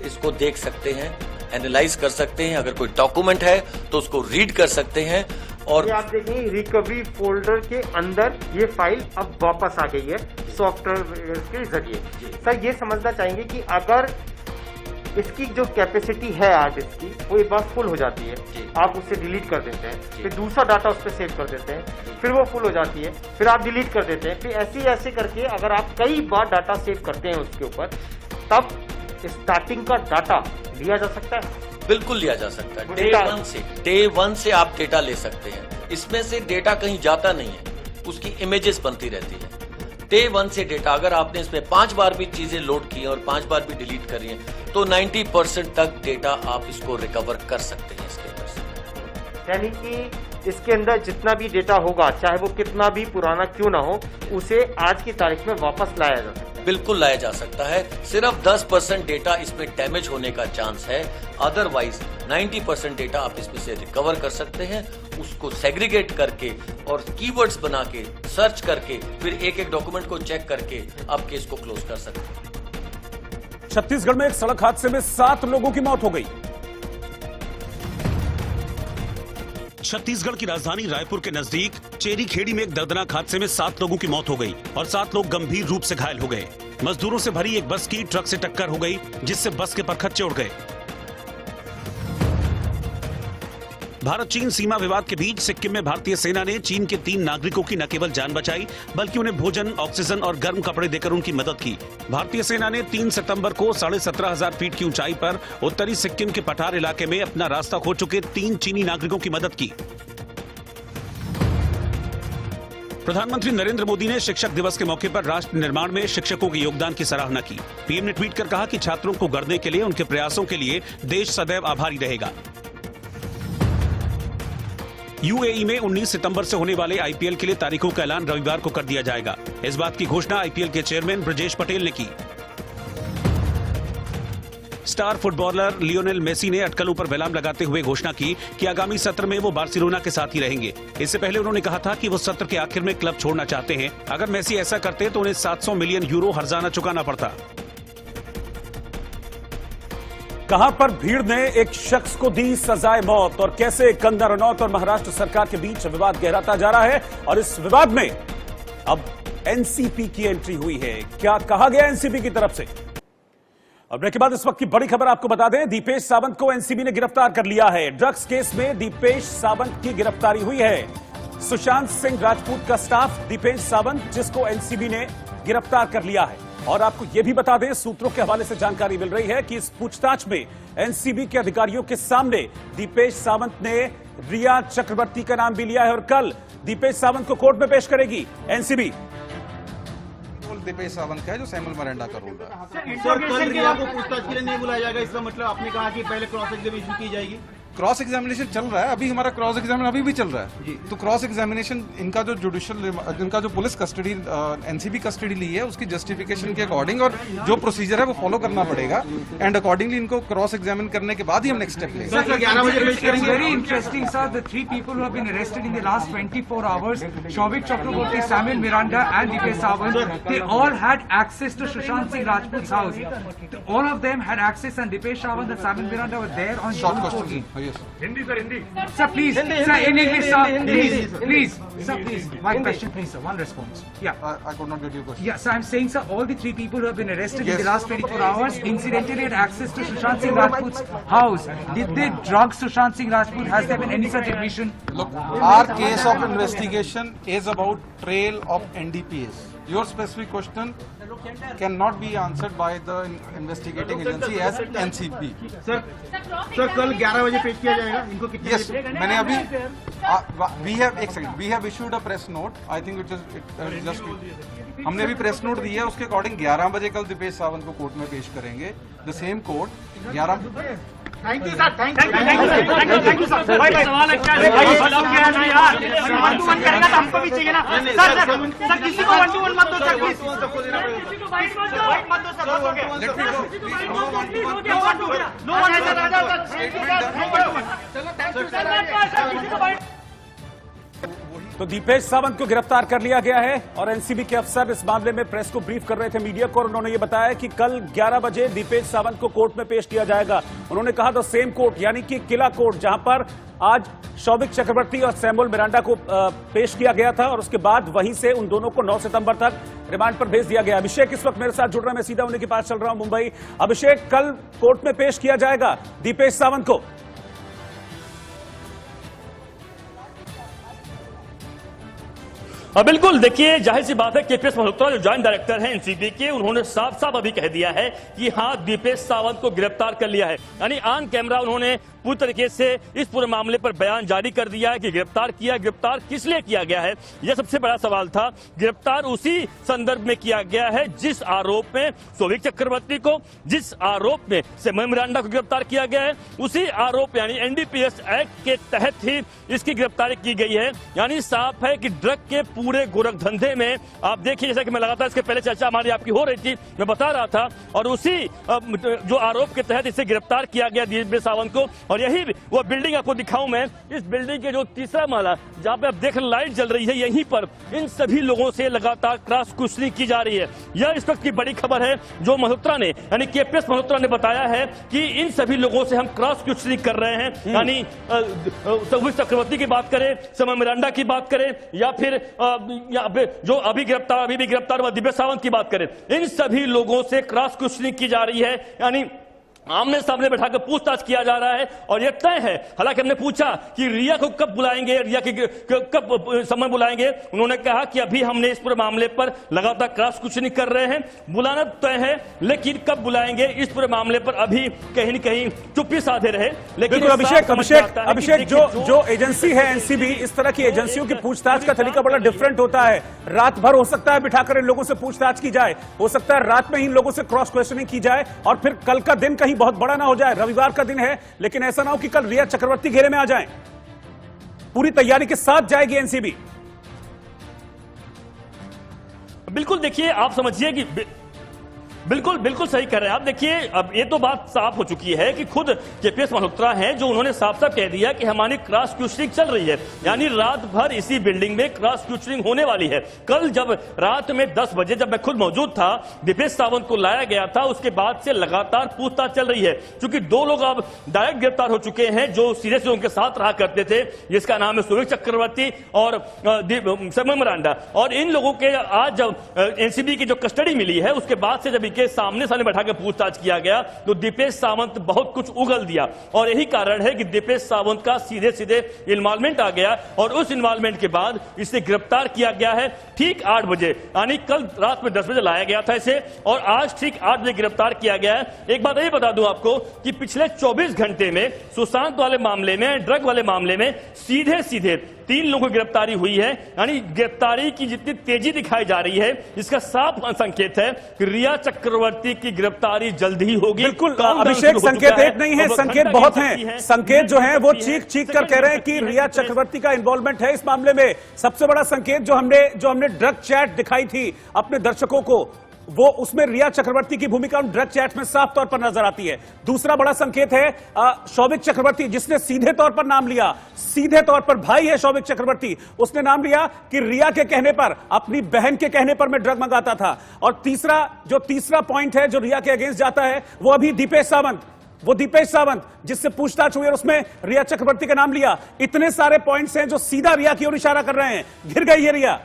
इसको देख सकते हैं, एनालाइज कर सकते हैं। अगर कोई डॉक्यूमेंट है तो उसको रीड कर सकते हैं। और ये आप देखें रिकवरी फोल्डर के अंदर ये फाइल अब वापस आ गई है सॉफ्टवेयर के जरिए। सर ये समझना चाहेंगे कि अगर इसकी जो कैपेसिटी है हार्ड डिस्क की वो एक बार फुल हो जाती है, आप उसे डिलीट कर देते हैं, फिर दूसरा डाटा उस पर सेव कर देते हैं, फिर वो फुल हो जाती है, फिर आप डिलीट कर देते हैं, फिर ऐसे करके अगर आप कई बार डाटा सेव करते हैं उसके ऊपर, तब स्टार्टिंग का डाटा लिया जा सकता है? बिल्कुल लिया जा सकता है। डे वन से आप डेटा ले सकते हैं। इसमें से डेटा कहीं जाता नहीं है, उसकी इमेजेस बनती रहती है। डे 1 से डेटा अगर आपने इसमें 5 बार भी चीजें लोड की और 5 बार भी डिलीट करी है तो 90% तक डेटा आप इसको रिकवर कर सकते हैं इसके अंदर से। यानी कि इसके अंदर जितना भी डेटा होगा, चाहे वो कितना भी पुराना क्यों ना हो, उसे आज की तारीख में वापस लाया जा सकता है। बिल्कुल लाया जा सकता है। सिर्फ 10% डेटा इसमें डैमेज होने का चांस है, अदरवाइज 90% डेटा आप इसमें से रिकवर कर सकते हैं। उसको सेग्रीगेट करके और कीवर्ड्स बना के सर्च करके फिर एक एक डॉक्यूमेंट को चेक करके आप केस को क्लोज कर सकते हैं। छत्तीसगढ़ में एक सड़क हादसे में 7 लोगों की मौत हो गई। छत्तीसगढ़ की राजधानी रायपुर के नजदीक चेरी खेड़ी में एक दर्दनाक हादसे में 7 लोगों की मौत हो गई और 7 लोग गंभीर रूप से घायल हो गए। मजदूरों से भरी एक बस की ट्रक से टक्कर हो गई, जिससे बस के परखच्चे उड़ गए। भारत चीन सीमा विवाद के बीच सिक्किम में भारतीय सेना ने चीन के 3 नागरिकों की न केवल जान बचाई, बल्कि उन्हें भोजन, ऑक्सीजन और गर्म कपड़े देकर उनकी मदद की। भारतीय सेना ने 3 सितंबर को 17,500 फीट की ऊंचाई पर उत्तरी सिक्किम के पठार इलाके में अपना रास्ता खो चुके 3 चीनी नागरिकों की मदद की। प्रधानमंत्री नरेंद्र मोदी ने शिक्षक दिवस के मौके पर राष्ट्र निर्माण में शिक्षकों के योगदान की सराहना की। पीएम ने ट्वीट कर कहा कि छात्रों को गढ़ने के लिए उनके प्रयासों के लिए देश सदैव आभारी रहेगा। यूएई में 19 सितंबर से होने वाले आईपीएल के लिए तारीखों का ऐलान रविवार को कर दिया जाएगा। इस बात की घोषणा आईपीएल के चेयरमैन ब्रजेश पटेल ने की। स्टार फुटबॉलर लियोनेल मेसी ने अटकलों पर विराम लगाते हुए घोषणा की कि आगामी सत्र में वो बार्सिलोना के साथ ही रहेंगे। इससे पहले उन्होंने कहा था कि वो सत्र के आखिर में क्लब छोड़ना चाहते हैं। अगर मेसी ऐसा करते तो उन्हें 700 मिलियन यूरो हर्जाना चुकाना पड़ता। कहां पर भीड़ ने एक शख्स को दी सजाए मौत और कैसे कंगना रनौत और महाराष्ट्र सरकार के बीच विवाद गहराता जा रहा है और इस विवाद में अब एनसीपी की एंट्री हुई है। क्या कहा गया एनसीपी की तरफ से? और ब्रेक के बाद इस वक्त की बड़ी खबर आपको बता दें, दीपेश सावंत को एनसीबी ने गिरफ्तार कर लिया है। ड्रग्स केस में दीपेश सावंत की गिरफ्तारी हुई है। सुशांत सिंह राजपूत का स्टाफ दीपेश सावंत, जिसको एनसीबी ने गिरफ्तार कर लिया है। और आपको यह भी बता दें, सूत्रों के हवाले से जानकारी मिल रही है कि इस पूछताछ में एनसीबी के अधिकारियों के सामने दीपेश सावंत ने रिया चक्रवर्ती का नाम भी लिया है और कल दीपेश सावंत को कोर्ट में पेश करेगी एनसीबी। दीपेश सावंत का है जो सैमुअल मिरांडा का रोल रहा है। सर, कल रिया को पूछताछ के लिए नहीं बुलाया जाएगा, इसका मतलब आपने कहा कि पहले क्रॉस एग्जामिनेशन की जाएगी। क्रॉस एग्जामिनेशन चल रहा है, अभी हमारा क्रॉस एग्जामिनेशन अभी भी चल रहा है जी। तो क्रॉस एग्जामिनेशन इनका जो जुडिशियल, इनका जो पुलिस कस्टडी, एनसीबी कस्टडी ली है, उसकी जस्टिफिकेशन के अकॉर्डिंग और जो प्रोसीजर है वो फॉलो करना पड़ेगा एंड अकॉर्डिंगली इनको क्रॉस एग्जामिन करने के बाद ही हम नेक्स्ट स्टेप लेंगे। सर, 11 बजे पेश करेंगे। Very interesting, sir. The 3 people who have been arrested in the last 24 hours, Shouvik Chakraborty, Samuel Miranda, and Dipesh Sawant, they all had access to Sushant Singh Rajput's house. All of them had access, and Dipesh Sawant and Samuel Miranda were there on Short June question. 14. Yes. Sir, please, sir, in English, sir, please, sir, please. One question, please, sir. One response. Yeah. I could not get your question. Yeah, so I'm saying, sir, all the 3 people who have been arrested in the last 24 hours incidentally had access to Sushant Singh Rajput's house. Did they drug Sushant Singh Rajput? Has there been any such admission? Look, our case of investigation is about trail of NDPS. Your specific question cannot be answered by the investigating agency as NCP. Sir, कल 11 बजे पेश किया जाएगा इनको कितने? Yes, मैंने अभी we have issued a press note. I think it is just हमने भी प्रेस नोट दी है, उसके अकॉर्डिंग 11 बजे कल दीपेश सावंत को कोर्ट में पेश करेंगे। The same court 11। Thank you sir, thank you sir. भाई सवाल अच्छा है भाई, ब्लॉक किया है ना यार, 1-to-1 करेगा तो हमको भी चाहिए ना सर। किसी को 1-to-1 मत दो सर, प्लीज किसी को बाइट मत दो सर। बहुत हो गया, Let me go. Please, no 1-to-1. No 1-to-1 sir, Raja sir, thank you sir, no 1-to-1। चलो थैंक यू सर, किसी को बाइट। तो दीपेश सावंत को गिरफ्तार कर लिया गया है और एनसीबी के अफसर इस मामले में प्रेस को ब्रीफ कर रहे थे, मीडिया को, और उन्होंने ये बताया कि कल 11 बजे दीपेश सावंत को कोर्ट में पेश किया जाएगा। उन्होंने कहा द सेम कोर्ट, यानी कि किला कोर्ट, जहां पर आज शौविक चक्रवर्ती और सैमुअल मिरांडा को पेश किया गया था और उसके बाद वहीं से उन दोनों को 9 सितंबर तक रिमांड पर भेज दिया गया। अभिषेक इस वक्त मेरे साथ जुड़ रहा है, मैं सीधा उन्हीं के पास चल रहा हूं मुंबई। अभिषेक, कल कोर्ट में पेश किया जाएगा दीपेश सावंत को। बिल्कुल, देखिए जाहिर सी बात है केपीएस मल्होत्रा जो जॉइंट डायरेक्टर हैं एनसीबी के, उन्होंने साफ साफ अभी कह दिया है कि हाँ, दीपेश सावंत को गिरफ्तार कर लिया है। यानी ऑन कैमरा उन्होंने पूरी तरीके से इस पूरे मामले पर बयान जारी कर दिया है कि गिरफ्तार किस लिए किया गया है, यह सबसे बड़ा सवाल था। गिरफ्तार उसी संदर्भ में किया गया है जिस आरोप में सौविक चक्रवर्ती को, जिस आरोप में सेमय मिरांडा को गिरफ्तार किया गया है, उसी आरोप यानी एनडीपीएस एक्ट के तहत ही इसकी गिरफ्तारी की गई है। यानी साफ है कि ड्रग के पूरे गोरख धंधे में आप देखिए, जैसा कि मैं लगातार इसके पहले चर्चा हमारी आपकी हो रही थी, मैं बता रहा था, और उसी जो आरोप के तहत इसे गिरफ्तार किया गया दिपेश सावंत को। और यही वो बिल्डिंग आपको दिखाऊं मैं, इस बिल्डिंग के जो तीसरा माला जहां पे आप देख लाइट जल रही है, यहीं पर इन सभी लोगों से लगातार क्रॉस क्वेश्चनिंग की जा रही है। यह इस वक्त की बड़ी खबर है जो मल्होत्रा ने यानी केपीएस मल्होत्रा ने बताया है कि इन सभी लोगों से हम क्रॉस क्वेश्चनिंग कर रहे हैं। यानी सौविक चक्रवर्ती की बात करें, सेमय मिरांडा की बात करें, या फिर जो अभी भी गिरफ्तार हुआ दिपेश सावंत की बात करें, इन सभी लोगों से क्रॉस क्वेश्चनिंग की जा रही है। यानी आमने सामने बैठाकर पूछताछ किया जा रहा है। और यह तय है, हालांकि हमने पूछा कि रिया को कब बुलाएंगे, रिया के कब समय बुलाएंगे, उन्होंने कहा कि अभी हमने इस पूरे मामले पर लगातार क्रॉस क्वेश्चनिंग कर रहे हैं, बुलाना तय है, लेकिन कब बुलाएंगे इस पूरे मामले पर अभी कहीं न कहीं चुप्पी साधे रहे। लेकिन अभिषेक जो एजेंसी है एनसीबी, इस तरह की एजेंसियों की पूछताछ का तरीका बड़ा डिफरेंट होता है। रात भर हो सकता है बिठाकर इन लोगों से पूछताछ की जाए, हो सकता है रात में ही इन लोगों से क्रॉस क्वेश्चनिंग की जाए, और फिर कल का दिन कहीं बहुत बड़ा ना हो जाए। रविवार का दिन है, लेकिन ऐसा ना हो कि कल रिया चक्रवर्ती घेरे में आ जाएं। पूरी तैयारी के साथ जाएगी एनसीबी। बिल्कुल, देखिए आप समझिए कि बिल्कुल सही कर रहे हैं आप। देखिए अब ये तो बात साफ हो चुकी है कि खुद केपीएस मल्होत्रा हैं जो उन्होंने साफ साफ कह दिया कि हमारी क्रॉस क्वेश्चनिंग चल रही है, यानी रात भर इसी बिल्डिंग में क्रॉस क्वेश्चनिंग होने वाली है। कल जब रात में 10 बजे जब मैं खुद मौजूद था, दिपेश सावंत को लाया गया था, उसके बाद से लगातार पूछताछ चल रही है। क्योंकि 2 लोग अब डायरेक्ट गिरफ्तार हो चुके हैं जो सीधे से उनके साथ रहा करते थे, जिसका नाम है सौविक चक्रवर्ती और सेमय मिरांडा। और इन लोगों के आज जब एनसीबी की जो कस्टडी मिली है, उसके बाद से जब के सामने बैठा के पूछताछ किया गया तो दिपेश सावंत बहुत कुछ उगल दिया। और यही कारण है कि दिपेश सावंत का सीधे सीधे इन्वॉल्वमेंट आ गया, और उस इन्वॉल्वमेंट के बाद इसे गिरफ्तार किया गया है ठीक 8 बजे, यानी कल रात में 10 बजे लाया गया था इसे, और आज ठीक 8 बजे गिरफ्तार किया गया है। एक बात ये बता दूं आपको कि पिछले 24 घंटे में सुशांत वाले मामले में, ड्रग वाले मामले में सीधे सीधे 3 लोगों की गिरफ्तारी हुई है। यानी गिरफ्तारी की जितनी तेजी दिखाई जा रही है, इसका साफ संकेत है कि रिया चक्रवर्ती की गिरफ्तारी जल्द ही होगी। बिल्कुल अभिषेक, संकेत एक नहीं है, संकेत बहुत हैं। संकेत जो है वो चीख कर कह रहे हैं कि रिया चक्रवर्ती का इन्वॉल्वमेंट है इस मामले में। सबसे बड़ा संकेत जो हमने ड्रग चैट दिखाई थी अपने दर्शकों को, वो उसमें रिया चक्रवर्ती की भूमिका उन ड्रग चैट में साफ तौर पर नजर आती है। दूसरा बड़ा संकेत है सौविक चक्रवर्ती, जिसने सीधे तौर पर नाम लिया, सीधे तौर पर भाई है सौविक चक्रवर्ती, उसने नाम लिया कि रिया के कहने पर, अपनी बहन के कहने पर मैं ड्रग मंगाता था। और तीसरा पॉइंट है जो रिया के अगेंस्ट जाता है, वो अभी दिपेश सावंत जिससे पूछताछ हुई और उसमें रिया चक्रवर्ती का नाम लिया। इतने सारे पॉइंट्स हैं जो सीधा रिया की ओर इशारा कर रहे हैं। घिर गई है रिया।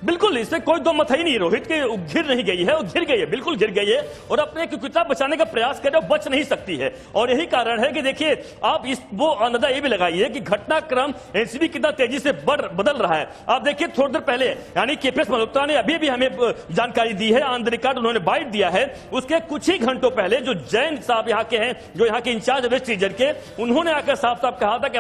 बिल्कुल, इसमें कोई दो मत ही नहीं, रोहित के घिर नहीं गई है, वो घिर गई है, बिल्कुल घिर गई है, और अपने किताब बचाने का प्रयास कर रहे हो, बच नहीं सकती है। और यही कारण है कि देखिए आप वो अंदाजा ये भी लगाइए कि घटनाक्रम एनसीबी कितना तेजी से बदल रहा है। आप देखिए थोड़ी देर पहले यानी केपीएस मल्होत्रा ने अभी हमें जानकारी दी है, ऑन द रिकॉर्ड उन्होंने बाइट दिया है। उसके कुछ ही घंटों पहले जो जैन साहब यहाँ के हैं, जो यहाँ के इंचार्ज वेस्ट रीजन के, उन्होंने आकर साफ साफ कहा था कि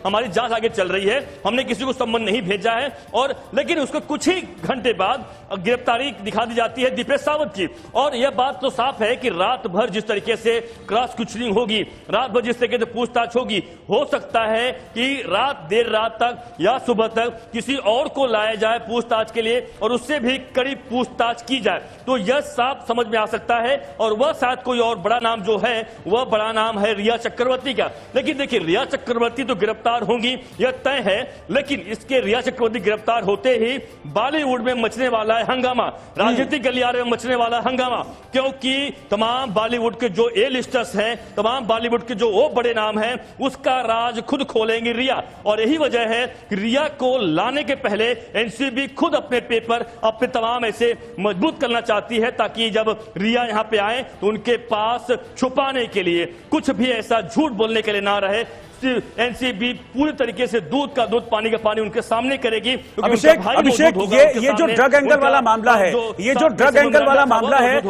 हमारी जांच आगे चल रही है, हमने किसी को सम्मन नहीं भेजा है। और लेकिन उसको कुछ ही घंटे बाद गिरफ्तारी दिखा दी जाती है दिपेश सावंत की। और यह बात तो साफ है कि रात भर जिस तरीके से क्रॉस क्वेश्चनिंग होगी, रात भर जिस तरीके से पूछताछ होगी, हो सकता है कि देर रात तक या सुबह तक किसी और को लाया जाए पूछताछ के लिए, और उससे भी करीब पूछताछ की जाए। तो यह साफ समझ में आ सकता है, और वह शायद कोई और बड़ा नाम जो है, वह बड़ा नाम है रिया चक्रवर्ती का। लेकिन देखिए रिया चक्रवर्ती तो गिरफ्तार होंगी, यह तय है, लेकिन इसके रिया चक्रवर्ती गिरफ्तार होते ही बॉलीवुड में मचने वाला है हंगामा, राजनीतिक गलियारे में मचने वाला हंगामा, क्योंकि तमाम बॉलीवुड के जो ए लिस्टर्स हैं, तमाम बॉलीवुड के जो वो बड़े नाम हैं, उसका राज खुद खोलेंगे रिया। और यही वजह है कि रिया को लाने के पहले एनसीबी खुद अपने पेपर, अपने तमाम ऐसे मजबूत करना चाहती है, ताकि जब रिया यहां पे आए तो उनके पास छुपाने के लिए कुछ भी ऐसा झूठ बोलने के लिए ना रहे। एनसीबी पूरी तरीके से दूध का दूध पानी का पानी उनके सामने करेगी। अभिषेक ये जो ड्रग एंगल वाला मामला है, ये जो ड्रग एंगल वाला मामला है,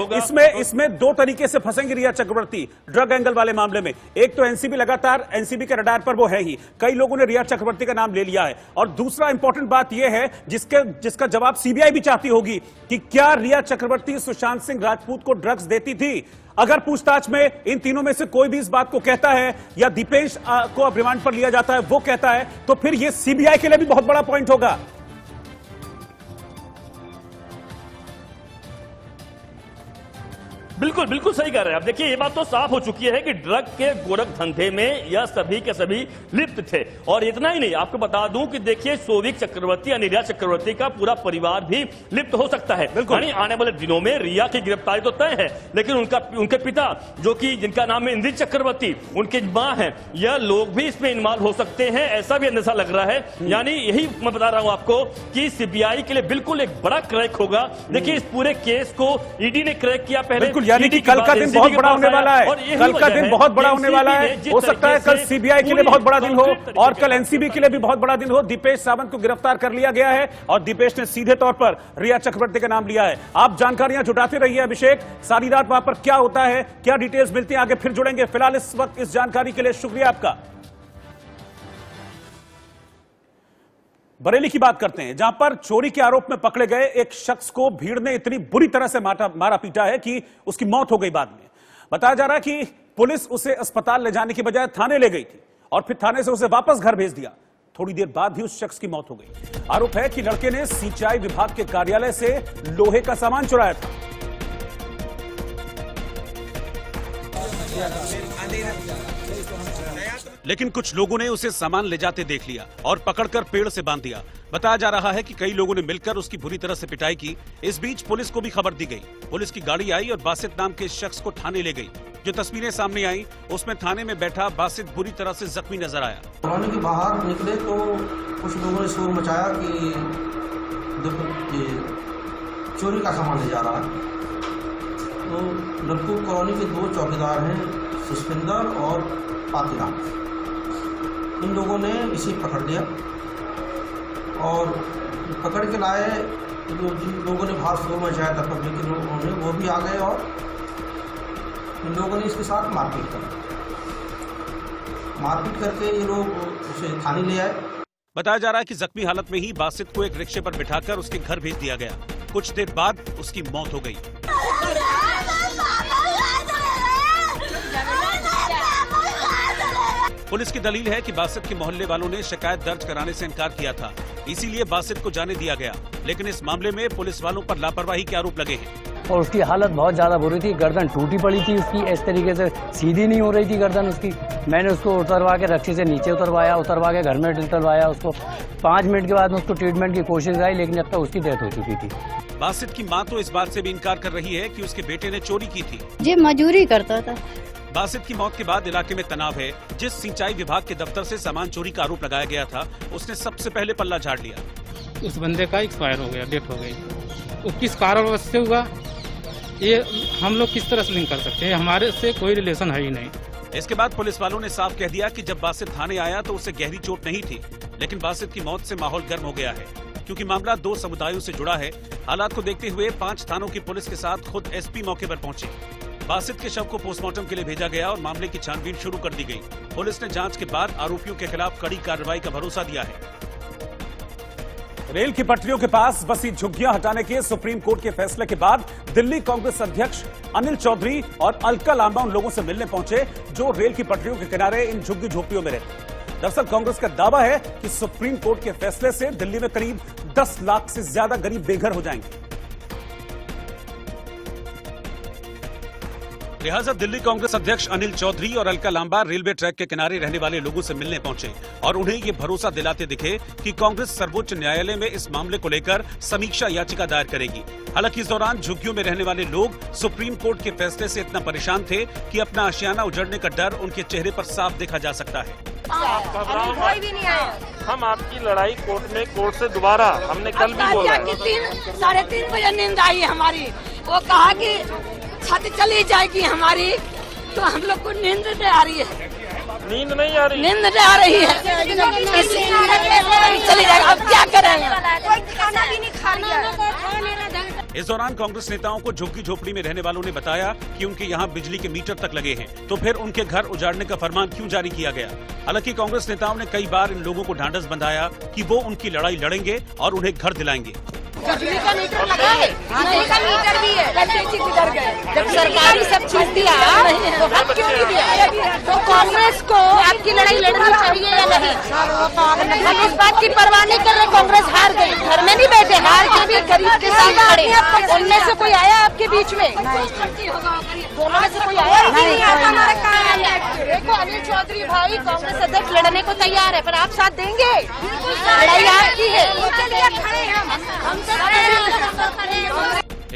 इसमें दो तरीके से फंसेंगे रिया चक्रवर्ती ड्रग एंगल वाले मामले में। एक तो एनसीबी लगातार एनसीबी के रडार पर वो है ही, कई लोगों ने रिया चक्रवर्ती का नाम ले लिया है, और दूसरा इंपॉर्टेंट बात यह है जिसका जवाब सीबीआई भी चाहती होगी कि क्या रिया चक्रवर्ती सुशांत सिंह राजपूत को ड्रग्स देती थी। अगर पूछताछ में इन तीनों में से कोई भी इस बात को कहता है या दीपेश को अब रिमांड पर लिया जाता है वो कहता है, तो फिर यह सीबीआई के लिए भी बहुत बड़ा पॉइंट होगा। बिल्कुल बिल्कुल सही कह रहे हैं आप। देखिए ये बात तो साफ हो चुकी है कि ड्रग के गोरख धंधे में यह सभी के सभी लिप्त थे। और इतना ही नहीं, आपको बता दूं कि देखिए सौविक चक्रवर्ती या रिया चक्रवर्ती का पूरा परिवार भी लिप्त हो सकता है। यानी आने वाले दिनों में रिया की गिरफ्तारी तो तय है, लेकिन उनके पिता जो कि जिनका नाम है इंद्रित चक्रवर्ती, उनकी मां है, यह लोग भी इसमें इन्वॉल्व हो सकते हैं, ऐसा भी अंदेशा लग रहा है। यानी यही मैं बता रहा हूं आपको कि सीबीआई के लिए बिल्कुल एक बड़ा क्रैक होगा। देखिए इस पूरे केस को ईडी ने क्रैक किया पहले, यानी कि कल का दिन बहुत बड़ा होने वाला है, कल का दिन बहुत बड़ा होने वाला है। हो सकता है कल सीबीआई के लिए बहुत बड़ा दिन हो और कल एनसीबी के लिए भी बहुत बड़ा दिन हो। दीपेश सावंत को गिरफ्तार कर लिया गया है और दीपेश ने सीधे तौर पर रिया चक्रवर्ती का नाम लिया है। आप जानकारियां जुटाते रहिए अभिषेक, सारी रात वहां पर क्या होता है, क्या डिटेल्स मिलती है, आगे फिर जुड़ेंगे। फिलहाल इस वक्त इस जानकारी के लिए शुक्रिया आपका। बरेली की बात करते हैं, जहां पर चोरी के आरोप में पकड़े गए एक शख्स को भीड़ ने इतनी बुरी तरह से मारा पीटा है कि उसकी मौत हो गई। बाद में बताया जा रहा है कि पुलिस उसे अस्पताल ले जाने की बजाय थाने ले गई थी और फिर थाने से उसे वापस घर भेज दिया। थोड़ी देर बाद ही उस शख्स की मौत हो गई। आरोप है कि लड़के ने सिंचाई विभाग के कार्यालय से लोहे का सामान चुराया था। लेकिन कुछ लोगों ने उसे सामान ले जाते देख लिया और पकड़कर पेड़ से बांध दिया। बताया जा रहा है कि कई लोगों ने मिलकर उसकी बुरी तरह से पिटाई की। इस बीच पुलिस को भी खबर दी गई। पुलिस की गाड़ी आई और बासित नाम के शख्स को थाने ले गई। जो तस्वीरें सामने आई उसमें थाने में बैठा बासित बुरी तरह से जख्मी नजर आया। कॉलोनी के बाहर निकले तो कुछ लोगों ने शोर मचाया कि चोरी का सामान ले जा रहा है। तो लड़कू कॉलोनी के दो चौकीदार हैं, सुष्पिंदर और पातीराम, इन लोगों ने इसे पकड़ लिया और पकड़ के लाए। जो जिन लोगों ने बाहर शोर मचाया था पब्लिक के लोगों ने, वो भी आ गए और इन लोगों ने इसके साथ मारपीट करी। मारपीट करके ये लोग उसे थाने ले आए। बताया जा रहा है कि जख्मी हालत में ही बासित को एक रिक्शे पर बिठाकर उसके घर भेज दिया गया। कुछ देर बाद उसकी मौत हो गई। पुलिस की दलील है कि बासित के मोहल्ले वालों ने शिकायत दर्ज कराने से इनकार किया था, इसीलिए बासित को जाने दिया गया। लेकिन इस मामले में पुलिस वालों पर लापरवाही के आरोप लगे हैं। और उसकी हालत बहुत ज्यादा बुरी थी, गर्दन टूटी पड़ी थी उसकी, इस तरीके से सीधी नहीं हो रही थी गर्दन उसकी। मैंने उसको उतरवा के रस्सी से नीचे उतरवा के घर में डलवाया उसको। 5 मिनट के बाद उसको ट्रीटमेंट की कोशिश आई, लेकिन अब तक उसकी डेथ हो चुकी थी। बासित की मां तो इस बात से भी इनकार कर रही है कि उसके बेटे ने चोरी की थी। जी मजदूरी करता था। बासित की मौत के बाद इलाके में तनाव है। जिस सिंचाई विभाग के दफ्तर से सामान चोरी का आरोप लगाया गया था, उसने सबसे पहले पल्ला झाड़ लिया। उस बंदे का एक्सपायर हो गया, डेथ हो गई। वो किस कारणवश से हुआ, ये हम लोग किस तरह से लिंक कर सकते हैं? हमारे से कोई रिलेशन है ही नहीं। इसके बाद पुलिस वालों ने साफ कह दिया कि जब बासित थाने आया तो उसे गहरी चोट नहीं थी, लेकिन बासित की मौत से माहौल गर्म हो गया है, क्योंकि मामला 2 समुदायों से जुड़ा है। हालात को देखते हुए 5 थानों की पुलिस के साथ खुद एसपी मौके पर पहुंचे। बासित के शव को पोस्टमार्टम के लिए भेजा गया और मामले की छानबीन शुरू कर दी गई। पुलिस ने जांच के बाद आरोपियों के खिलाफ कड़ी कार्रवाई का भरोसा दिया है। रेल की पटरियों के पास बसी झुग्गियां हटाने के सुप्रीम कोर्ट के फैसले के बाद दिल्ली कांग्रेस अध्यक्ष अनिल चौधरी और अलका लांबा उन लोगों से मिलने पहुंचे जो रेल की पटरियों के किनारे इन झुग्गी झोपड़ियों में रहते। दरअसल कांग्रेस का दावा है कि सुप्रीम कोर्ट के फैसले से दिल्ली में करीब 10 लाख से ज्यादा गरीब बेघर हो जाएंगे। लिहाजा दिल्ली कांग्रेस अध्यक्ष अनिल चौधरी और अलका लांबा रेलवे ट्रैक के किनारे रहने वाले लोगों से मिलने पहुंचे और उन्हें ये भरोसा दिलाते दिखे कि कांग्रेस सर्वोच्च न्यायालय में इस मामले को लेकर समीक्षा याचिका दायर करेगी। हालांकि इस दौरान झुग्गियों में रहने वाले लोग सुप्रीम कोर्ट के फैसले से इतना परेशान थे कि अपना आशियाना उजड़ने का डर उनके चेहरे पर साफ देखा जा सकता है। कोई भी नहीं आया। हम आपकी लड़ाई कोर्ट से दोबारा, हमने कल भी बोला 3:30 बजे नींद आई हमारी। वो कहा कि छत चली जाएगी हमारी, तो हम लोग को नींद नहीं आ रही है। नींद नहीं आ रही? नींद आ रही है, चली जाएगा, अब क्या करेंगे? कोई खाना भी नहीं खा लिया। इस दौरान कांग्रेस नेताओं को झुग्गी झोपड़ी में रहने वालों ने बताया कि उनके यहाँ बिजली के मीटर तक लगे हैं, तो फिर उनके घर उजाड़ने का फरमान क्यों जारी किया गया? हालांकि कांग्रेस नेताओं ने कई बार इन लोगों को ढांढस बंधाया कि वो उनकी लड़ाई लड़ेंगे और उन्हें घर दिलाएंगे। बिजली का मीटर लगा है, बिजली का मीटर भी है, किधर गए? जब सरकारी सब चीज दिया तो हम क्यों नहीं दिया? तो कांग्रेस को आपकी लड़ाई लड़नी चाहिए या नहीं? हम इस बात की परवाह नहीं कर रहे। कांग्रेस हार गई, घर में नहीं बैठे, हार के भी गरीब के साथ खड़े। उनमें से कोई आया आपके बीच में? दोनों में से कोई आया? नहीं आता। देखो अनिल चौधरी भाई कांग्रेस अध्यक्ष लड़ने को तैयार है, पर आप साथ देंगे? लड़ाई आपकी है।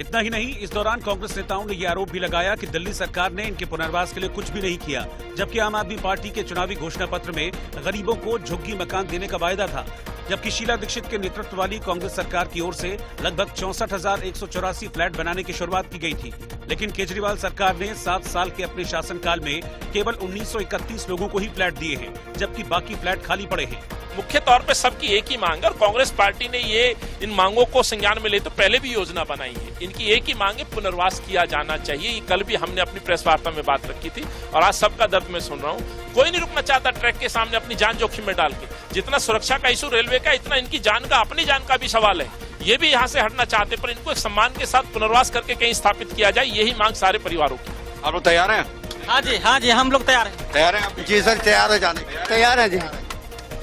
इतना ही नहीं, इस दौरान कांग्रेस नेताओं ने ये आरोप भी लगाया कि दिल्ली सरकार ने इनके पुनर्वास के लिए कुछ भी नहीं किया, जबकि आम आदमी पार्टी के चुनावी घोषणा पत्र में गरीबों को झुग्गी मकान देने का वायदा था। जबकि शीला दीक्षित के नेतृत्व वाली कांग्रेस सरकार की ओर से लगभग 64,184 फ्लैट बनाने की शुरुआत की गई थी, लेकिन केजरीवाल सरकार ने 7 साल के अपने शासनकाल में केवल 1931 लोगों को ही फ्लैट दिए हैं, जबकि बाकी फ्लैट खाली पड़े हैं। मुख्य तौर पे सबकी एक ही मांग है और कांग्रेस पार्टी ने ये इन मांगों को संज्ञान में ले तो पहले भी योजना बनाई है। इनकी एक ही मांग है, पुनर्वास किया जाना चाहिए। ये कल भी हमने अपनी प्रेस वार्ता में बात रखी थी और आज सबका दर्द मैं सुन रहा हूँ। कोई नहीं रुकना चाहता ट्रैक के सामने अपनी जान जोखिम में डाल के। जितना सुरक्षा का इशू रेलवे का, इतना इनकी जान का, अपनी जान का भी सवाल है। ये भी यहाँ से हटना चाहते, पर इनको एक सम्मान के साथ पुनर्वास करके कहीं स्थापित किया जाए, यही मांग सारे परिवारों की। आप लोग तैयार हैं? हाँ जी, हम लोग तैयार हैं। तैयार हैं आप? जी सर, तैयार है जाने। तैयार है जी।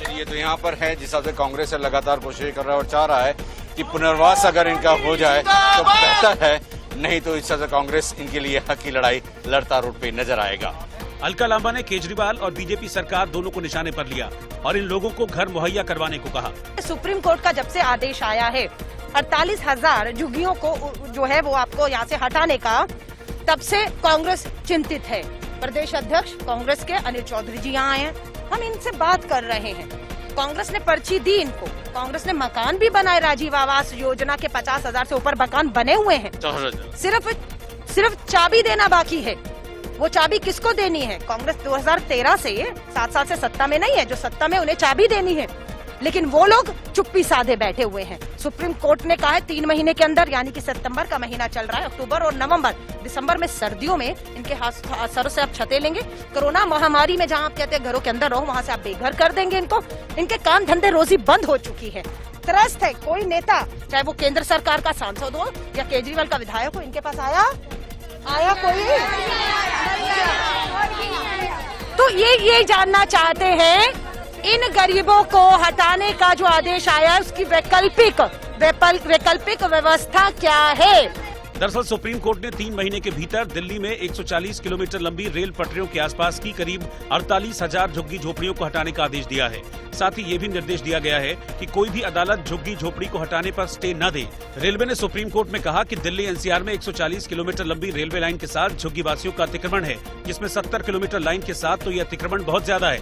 ये तो यहाँ पर है, जिस हिसाब से कांग्रेस से लगातार कोशिश कर रहा है और चाह रहा है कि पुनर्वास अगर इनका हो जाए तो बेहतर है, नहीं तो इस हिसाब से कांग्रेस इनके लिए हक की लड़ाई लड़ता रोड पे नजर आएगा। अलका लांबा ने केजरीवाल और बीजेपी सरकार दोनों को निशाने पर लिया और इन लोगों को घर मुहैया करवाने को कहा। सुप्रीम कोर्ट का जब से आदेश आया है 48,000 झुग्गियों को जो है वो आपको यहाँ से हटाने का, तब से कांग्रेस चिंतित है। प्रदेश अध्यक्ष कांग्रेस के अनिल चौधरी जी यहाँ आए हैं, हम इनसे बात कर रहे हैं। कांग्रेस ने पर्ची दी इनको, कांग्रेस ने मकान भी बनाए, राजीव आवास योजना के 50,000 से ऊपर मकान बने हुए हैं। सिर्फ चाबी देना बाकी है। वो चाबी किसको देनी है? कांग्रेस 2013 से 7 साल से सत्ता में नहीं है, जो सत्ता में उन्हें चाबी देनी है, लेकिन वो लोग चुप्पी साधे बैठे हुए हैं। सुप्रीम कोर्ट ने कहा है 3 महीने के अंदर, यानी कि सितंबर का महीना चल रहा है, अक्टूबर और नवंबर, दिसंबर में सर्दियों में इनके सरों से आप छतें लेंगे। कोरोना महामारी में जहां आप कहते हैं घरों के अंदर रहो, वहां से आप बेघर कर देंगे इनको। इनके काम धंधे रोजी बंद हो चुकी है। त्रस्त है। कोई नेता, चाहे वो केंद्र सरकार का सांसद हो या केजरीवाल का विधायक हो, इनके पास आया कोई? तो ये जानना चाहते हैं इन गरीबों को हटाने का जो आदेश आया है उसकी वैकल्पिक व्यवस्था क्या है? दरअसल सुप्रीम कोर्ट ने 3 महीने के भीतर दिल्ली में 140 किलोमीटर लंबी रेल पटरियों के आसपास की करीब 48,000 झुग्गी झोपड़ियों को हटाने का आदेश दिया है। साथ ही ये भी निर्देश दिया गया है कि कोई भी अदालत झुग्गी झोपड़ी को हटाने पर स्टे न दे। रेलवे ने सुप्रीम कोर्ट में कहा कि दिल्ली एनसीआर में 140 किलोमीटर लंबी रेलवे लाइन के साथ झुग्गी वासियों का अतिक्रमण है, जिसमें 70 किलोमीटर लाइन के साथ तो ये अतिक्रमण बहुत ज्यादा है।